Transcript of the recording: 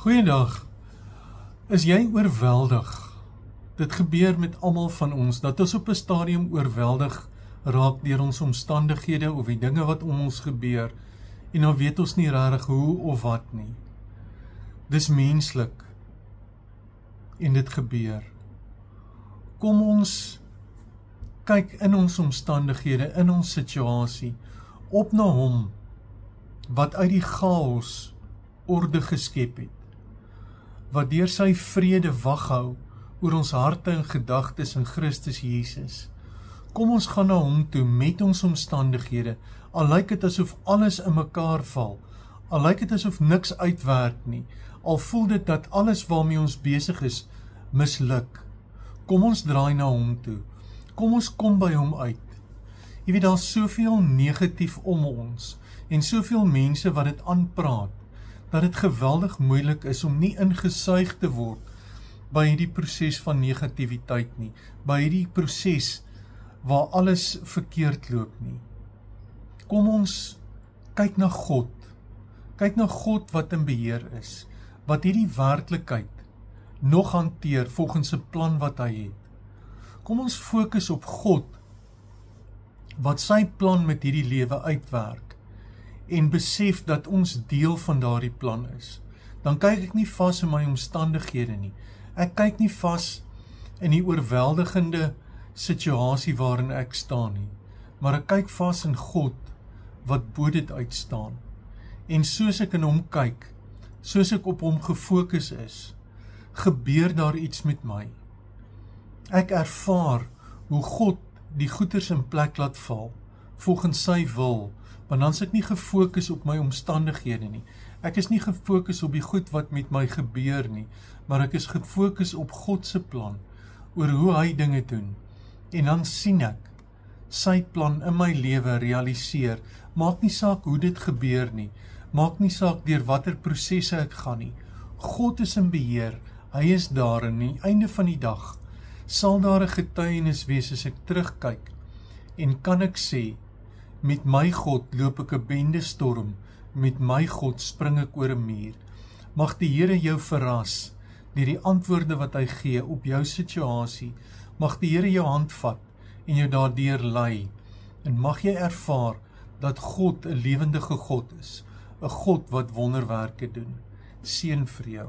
Goeiedag, is jy oorweldig? Dit gebeur met almal van ons, dat ons op 'n stadium oorweldig raak deur ons omstandighede of die dinge wat om ons gebeur, en dan weet ons nie regtig hoe of wat nie. Dis menslik, en dit gebeur. Kom ons kyk in ons omstandighede, in ons situasie, op na hom, wat uit die chaos orde geskep het, wat deur sy vrede waghou oor ons harte en gedagtes in Christus Jesus. Kom ons gaan na hom toe met ons omstandighede, al lyk dit asof alles in mekaar val, al lyk dit asof niks uitwerk nie, al voel dit dat alles waarmee ons besig is, misluk. Kom ons draai na hom toe, kom ons kom by hom uit. Jy weet, daar is soveel negatief om ons, en soveel mense wat dit aanpraat, dat dit geweldig moeilik is om nie ingesuig te word by hierdie proses van negativiteit nie, by hierdie proses waar alles verkeerd loop nie. Kom ons kyk na God wat in beheer is, wat hierdie werklikheid nog hanteer volgens 'n plan wat hy het. Kom ons fokus op God, wat sy plan met hierdie lewe uitwerk, en besef dat ons deel van daardie plan is. Dan kyk ek nie vas in my omstandighede nie. Ek kyk nie vas in die oorweldigende situasie waarin ek staan nie, maar ek kyk vas in God, wat bo dit uitstaan. En soos ek in hom kyk, soos ek op hom gefokus is, gebeur daar iets met my. Ek ervaar hoe God die goeders in plek laat val, volgens sy wil, want dan is ek nie gefokus op my omstandighede nie. Ek is nie gefokus op die goed wat met my gebeur nie, maar ek is gefokus op God se plan, oor hoe hy dinge doen. En dan sien ek sy plan in my lewe realiseer. Maak nie saak hoe dit gebeur nie, maak nie saak deur watter prosesse ek gaan nie. God is in beheer, hy is daar, en aan die einde van die dag sal daar 'n getuienis wees as ek terugkyk, en kan ek sê, met my God loop ek 'n bende storm, met my God spring ek oor 'n muur. Mag die Here jou verras deur die antwoorde wat hy gee op jou situasie. Mag die Here jou hand vat en jou daardeur lei. En mag jy ervaar dat God 'n lewendige God is, 'n God wat wonderwerke doen. Seën vir jou.